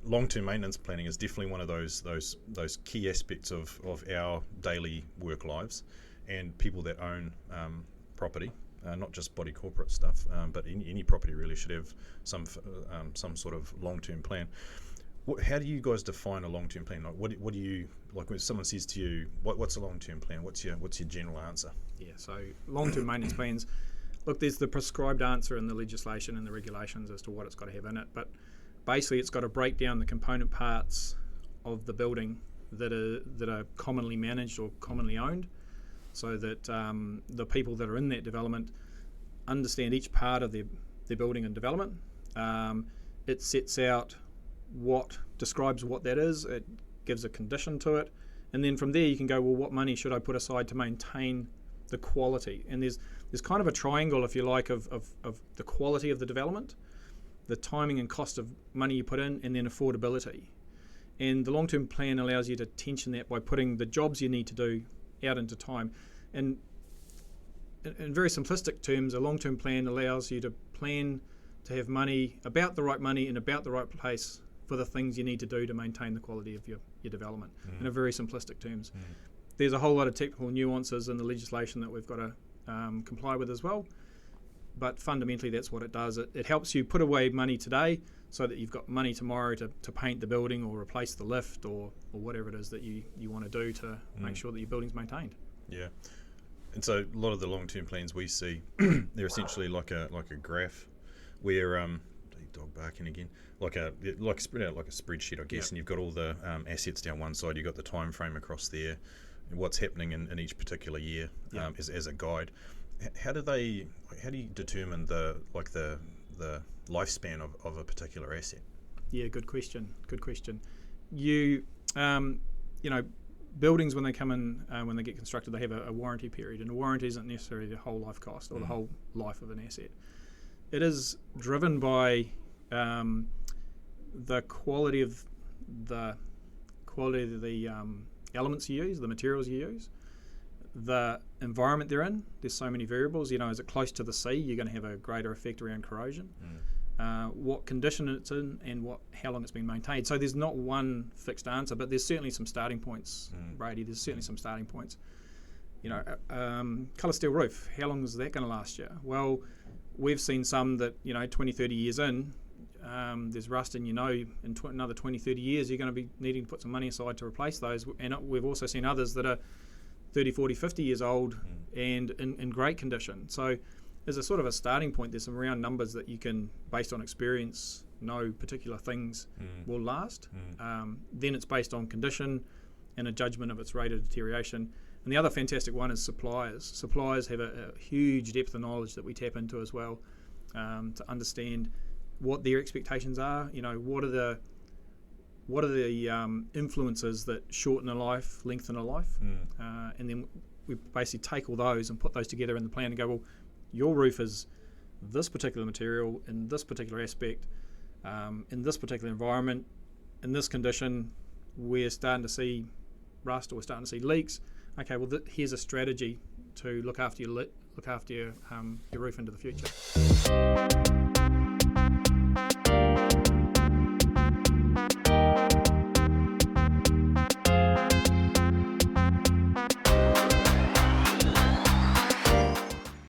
long-term maintenance planning is definitely one of those key aspects of our daily work lives, and people that own property, not just body corporate stuff, but any property really should have some sort of long-term plan. How do you guys define a long-term plan? Like, what do you, like when someone says to you, what's a long-term plan? What's your general answer? Yeah, so long-term maintenance plans. Look, there's the prescribed answer in the legislation and the regulations as to what it's got to have in it, but basically it's got to break down the component parts of the building that are commonly managed or commonly owned, so that the people that are in that development understand each part of their building and development. It sets out describes what that is, it gives a condition to it, and then from there you can go, well, what money should I put aside to maintain the quality? And there's kind of a triangle, if you like, of the quality of the development, the timing and cost of money you put in, and then affordability. And the long-term plan allows you to tension that by putting the jobs you need to do out into time. And in very simplistic terms, a long-term plan allows you to plan to have money, about the right money in about the right place for the things you need to do to maintain the quality of your development, in a very simplistic terms. There's a whole lot of technical nuances in the legislation that we've got to comply with as well, but fundamentally that's what it does. It helps you put away money today so that you've got money tomorrow to paint the building or replace the lift or whatever it is that you want to do to make sure that your building's maintained. Yeah. And so a lot of the long-term plans we see, they're essentially like a graph where dog barking again, like spread out like a spreadsheet, I guess. Yep. And you've got all the assets down one side, you've got the time frame across there, what's happening in each particular year. Yep. As a guide. How do you determine the lifespan of a particular asset? Yeah, good question. You buildings, when they come in, when they get constructed, they have a warranty period, and a warranty isn't necessarily the whole life cost or the whole life of an asset. It is driven by the quality of the elements you use, the materials you use, the environment they're in. There's so many variables. Is it close to the sea? You're going to have a greater effect around corrosion. What condition it's in, and how long it's been maintained. So there's not one fixed answer, but there's certainly some starting points, Brady. There's certainly some starting points. Colour steel roof. How long is that going to last you? Well, we've seen some that 20, 30 years in, there's rust, and in another 20, 30 years you're going to be needing to put some money aside to replace those. And we've also seen others that are 30, 40, 50 years old and in great condition. So as a sort of a starting point, there's some round numbers that you can, based on experience, know particular things will last. Then it's based on condition and a judgment of its rate of deterioration. And the other fantastic one is suppliers. Suppliers have a huge depth of knowledge that we tap into as well, to understand what their expectations are. What are the influences that shorten a life, lengthen a life, and then we basically take all those and put those together in the plan and go, well, your roof is this particular material in this particular aspect, in this particular environment, in this condition. We're starting to see rust, or we're starting to see leaks. Okay, well, here's a strategy to look after your roof into the future.